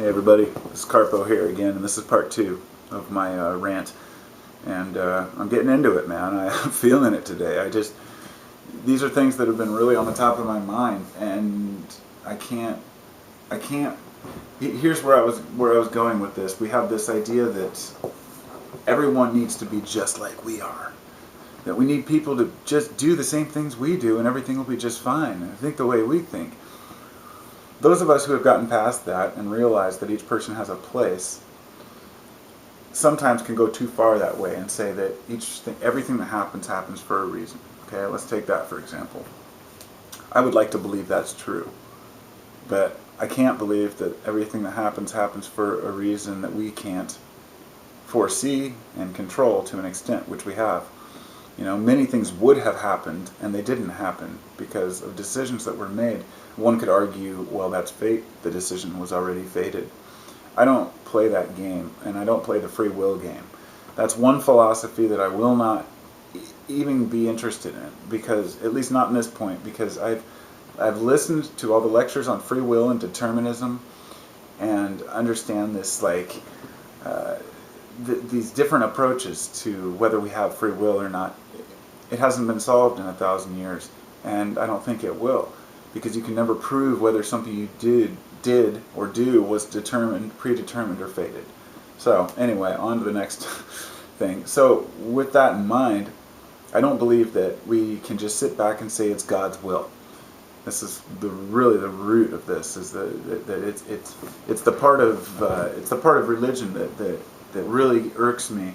Hey everybody, this is Carpo here again, and this is part 2 of my rant. And I'm getting into it, man. I'm feeling it today. These are things that have been really on the top of my mind, and I can't. Here's where I was going with this. We have this idea that everyone needs to be just like we are. That we need people to just do the same things we do, and everything will be just fine. And think the way we think. Those of us who have gotten past that and realized that each person has a place sometimes can go too far that way and say that everything that happens for a reason. Okay, let's take that for example. I would like to believe that's true, but I can't believe that everything that happens for a reason that we can't foresee and control to an extent, which we have. You know, many things would have happened and they didn't happen because of decisions that were made. One could argue, well, that's fate. The decision was already fated. I don't play that game, and I don't play the free will game. That's one philosophy that I will not even be interested in, because, at least not in this point, because I've listened to all the lectures on free will and determinism and understand this, like, these different approaches to whether we have free will or not. It hasn't been solved in 1,000 years, and I don't think it will, because you can never prove whether something you did or do was predetermined or fated. So anyway, on to the next thing. So with that in mind, I don't believe that we can just sit back and say it's God's will. This is really the root of this, is that it's the part of religion that really irks me,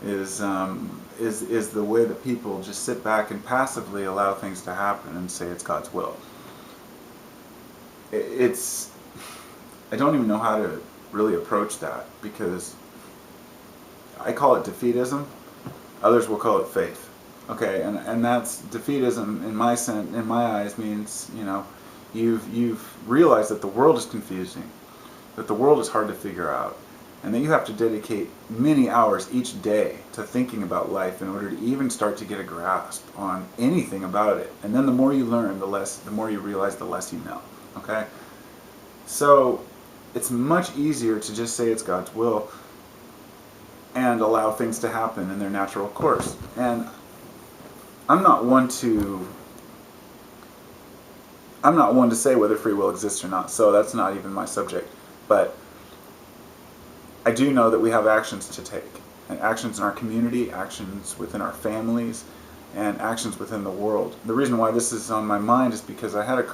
is the way that people just sit back and passively allow things to happen and say it's God's will. I don't even know how to really approach that, because I call it defeatism. Others will call it faith. Okay, and that's defeatism in my eyes means, you know, you've realized that the world is confusing, that the world is hard to figure out, and that you have to dedicate many hours each day to thinking about life in order to even start to get a grasp on anything about it. And then the more you learn, the more you realize, the less you know. Okay? So it's much easier to just say it's God's will and allow things to happen in their natural course. And I'm not one to say whether free will exists or not, so that's not even my subject. But I do know that we have actions to take, and actions in our community, actions within our families, and actions within the world. The reason why this is on my mind is because I had a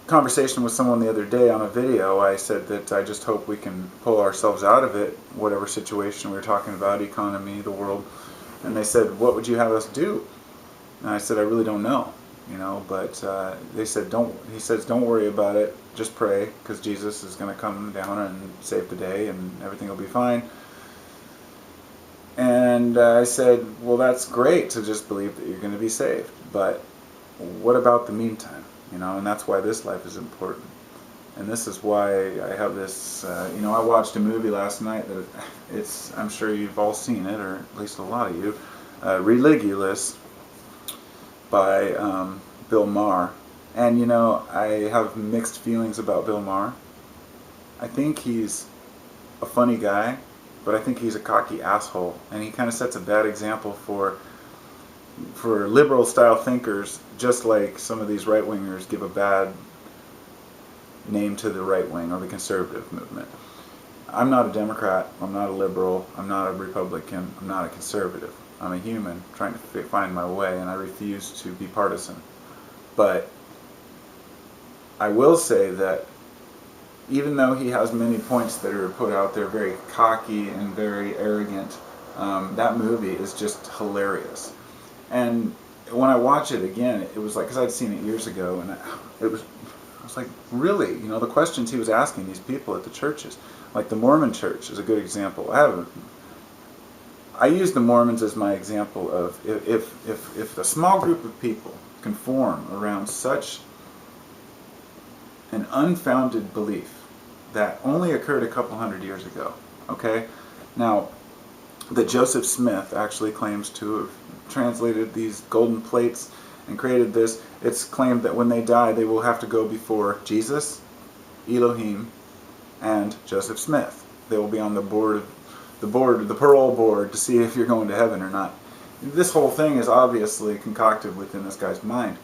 conversation with someone the other day on a video. I said that I just hope we can pull ourselves out of it, whatever situation we were talking about, economy, the world. And they said, what would you have us do? And I said, I really don't know, you know, but he says, don't worry about it, just pray, because Jesus is going to come down and save the day and everything will be fine. And I said, well, that's great to just believe that you're going to be saved, but what about the meantime? You know, and that's why this life is important. And this is why I have this, you know, I watched a movie last night that I'm sure you've all seen it, or at least a lot of you, Religulous, by Bill Maher. And, you know, I have mixed feelings about Bill Maher. I think he's a funny guy, but I think he's a cocky asshole. And he kind of sets a bad example for liberal style thinkers, just like some of these right-wingers give a bad name to the right wing or the conservative movement. I'm not a Democrat, I'm not a liberal, I'm not a Republican, I'm not a conservative. I'm a human trying to find my way, and I refuse to be partisan. But I will say that even though he has many points that are put out there very cocky and very arrogant, that movie is just hilarious. And when I watch it again, it was like, because I'd seen it years ago, and I was like, really? You know, the questions he was asking these people at the churches, like the Mormon church is a good example. I use the Mormons as my example of if a small group of people can form around such an unfounded belief that only occurred a couple hundred years ago, okay? Now, that Joseph Smith actually claims to have translated these golden plates and created this. It's claimed that when they die, they will have to go before Jesus, Elohim, and Joseph Smith. They will be on the parole board to see if you're going to heaven or not. This whole thing is obviously concocted within this guy's mind,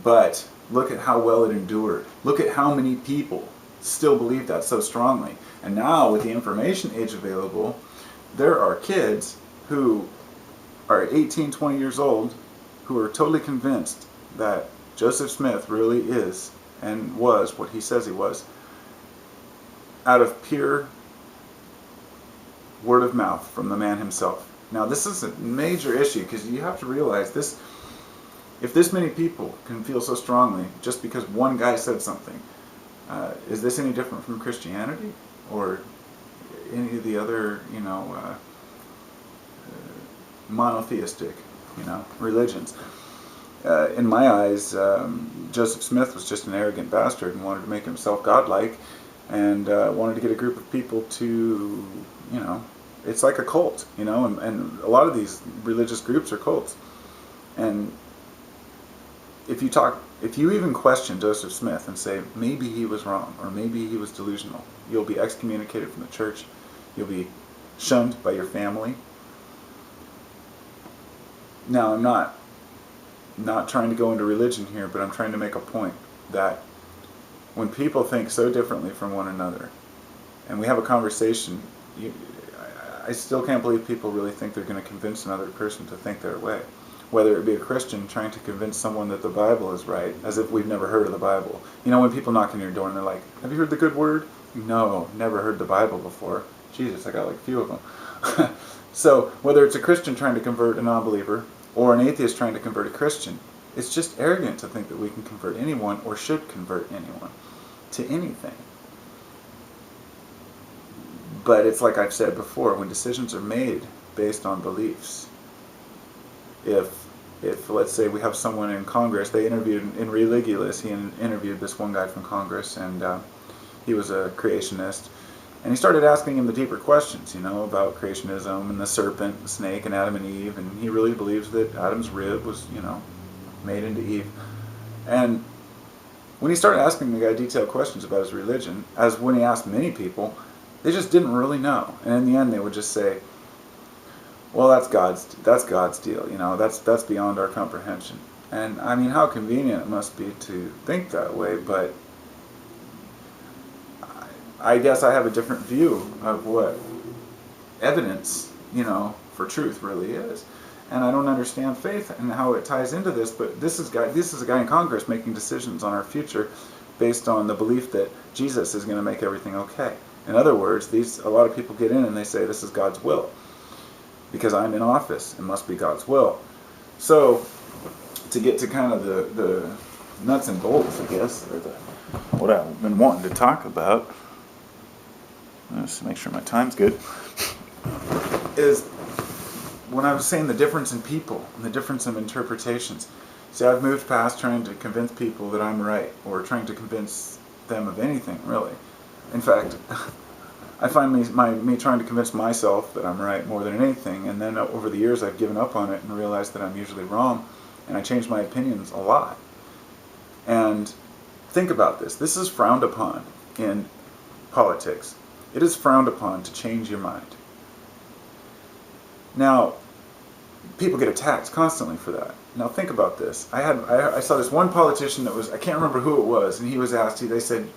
but look at how well it endured. Look at how many people still believe that so strongly. And now, with the information age available, there are kids who are 18, 20 years old who are totally convinced that Joseph Smith really is and was what he says he was, out of pure word of mouth from the man himself. Now, this is a major issue, because you have to realize this. If this many people can feel so strongly just because one guy said something, is this any different from Christianity or any of the other, monotheistic, religions? In my eyes, Joseph Smith was just an arrogant bastard and wanted to make himself godlike, and wanted to get a group of people to, it's like a cult, and a lot of these religious groups are cults. And if you even question Joseph Smith and say maybe he was wrong or maybe he was delusional, you'll be excommunicated from the church. You'll be shunned by your family. Now, I'm not trying to go into religion here, but I'm trying to make a point that when people think so differently from one another, and we have a conversation, I still can't believe people really think they're going to convince another person to think their way. Whether it be a Christian trying to convince someone that the Bible is right, as if we've never heard of the Bible. When people knock on your door and they're like, have you heard the good word? No, never heard the Bible before. Jesus, I got like a few of them. So, whether it's a Christian trying to convert a non-believer, or an atheist trying to convert a Christian, it's just arrogant to think that we can convert anyone, or should convert anyone, to anything. But it's like I've said before, when decisions are made based on beliefs, if let's say we have someone in Congress, they interviewed in Religulous, he interviewed this one guy from Congress, and he was a creationist, and he started asking him the deeper questions, about creationism and the serpent, the snake, and Adam and Eve, and he really believes that Adam's rib was, made into Eve. And when he started asking the guy detailed questions about his religion, as when he asked many people, they just didn't really know, and in the end they would just say, well, that's God's deal, that's beyond our comprehension. And I mean, how convenient it must be to think that way, but I guess I have a different view of what evidence, for truth really is. And I don't understand faith and how it ties into this, but this is a guy in Congress making decisions on our future based on the belief that Jesus is going to make everything okay. In other words, a lot of people get in and they say this is God's will. Because I'm in office, it must be God's will. So, to get to kind of the nuts and bolts, I guess, or what I've been wanting to talk about, let's make sure my time's good, is when I was saying the difference in people and the difference in interpretations. See, I've moved past trying to convince people that I'm right, or trying to convince them of anything, really. In fact, I find me trying to convince myself that I'm right more than anything, and then over the years I've given up on it and realized that I'm usually wrong, and I change my opinions a lot. And think about this. This is frowned upon in politics. It is frowned upon to change your mind. Now, people get attacked constantly for that. Now think about this. I saw this one politician that was, I can't remember who it was, and he was asked, they said,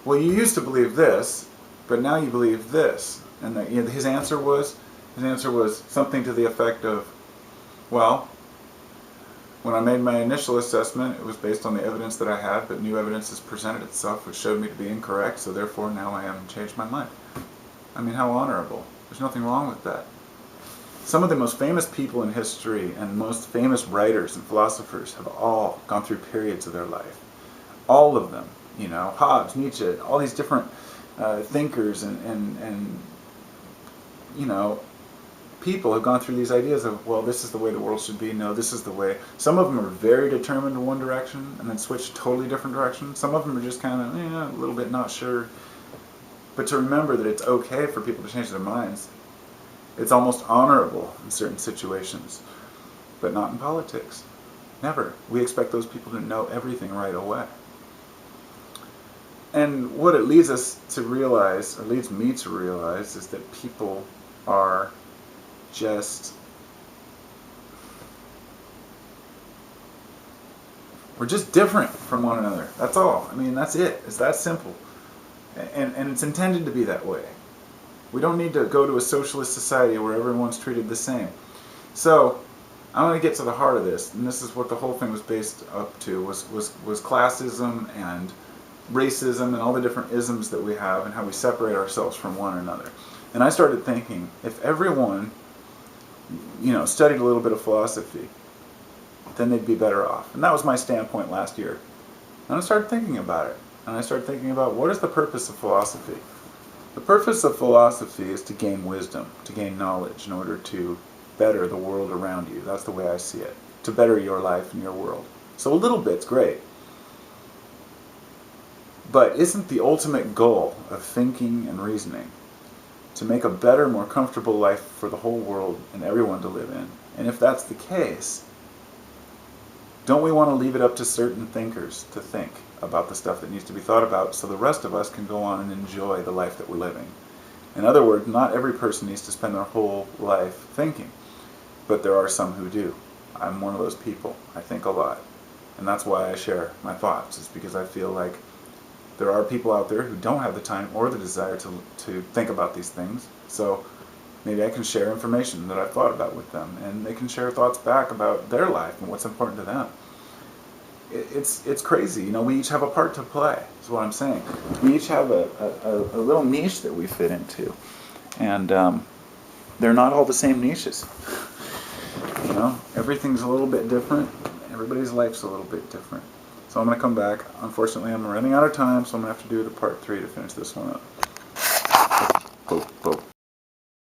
well, you used to believe this, but now you believe this. And his answer was something to the effect of, well, when I made my initial assessment, it was based on the evidence that I had, but new evidence has presented itself which showed me to be incorrect, so therefore now I haven't changed my mind. I mean, how honorable. There's nothing wrong with that. Some of the most famous people in history and most famous writers and philosophers have all gone through periods of their life. All of them. Hobbes, Nietzsche, all these different thinkers and people have gone through these ideas of, well, this is the way the world should be. No, this is the way. Some of them are very determined in one direction and then switch to totally different direction. Some of them are just kind of a little bit not sure. But to remember that it's okay for people to change their minds, it's almost honorable in certain situations, but not in politics. Never. We expect those people to know everything right away. And what it leads us to realize, or leads me to realize, is that people are just, we're just different from one another. That's all. I mean, that's it. It's that simple. And it's intended to be that way. We don't need to go to a socialist society where everyone's treated the same. So, I want to get to the heart of this, and this is what the whole thing was based up to, was classism and racism and all the different isms that we have and how we separate ourselves from one another. And I started thinking, if everyone, studied a little bit of philosophy, then they'd be better off. And that was my standpoint last year. And I started thinking about it. And I started thinking about, what is the purpose of philosophy? The purpose of philosophy is to gain wisdom, to gain knowledge in order to better the world around you. That's the way I see it. To better your life and your world. So a little bit's great. But isn't the ultimate goal of thinking and reasoning to make a better, more comfortable life for the whole world and everyone to live in? And if that's the case, don't we want to leave it up to certain thinkers to think about the stuff that needs to be thought about so the rest of us can go on and enjoy the life that we're living? In other words, not every person needs to spend their whole life thinking, but there are some who do. I'm one of those people. I think a lot. And that's why I share my thoughts. It's because I feel like there are people out there who don't have the time or the desire to think about these things. So maybe I can share information that I've thought about with them, and they can share thoughts back about their life and what's important to them. It's crazy. We each have a part to play, is what I'm saying. We each have a little niche that we fit into. And they're not all the same niches. Everything's a little bit different. Everybody's life's a little bit different. So I'm going to come back. Unfortunately, I'm running out of time, so I'm going to have to do the part 3 to finish this one up. Boop, boop.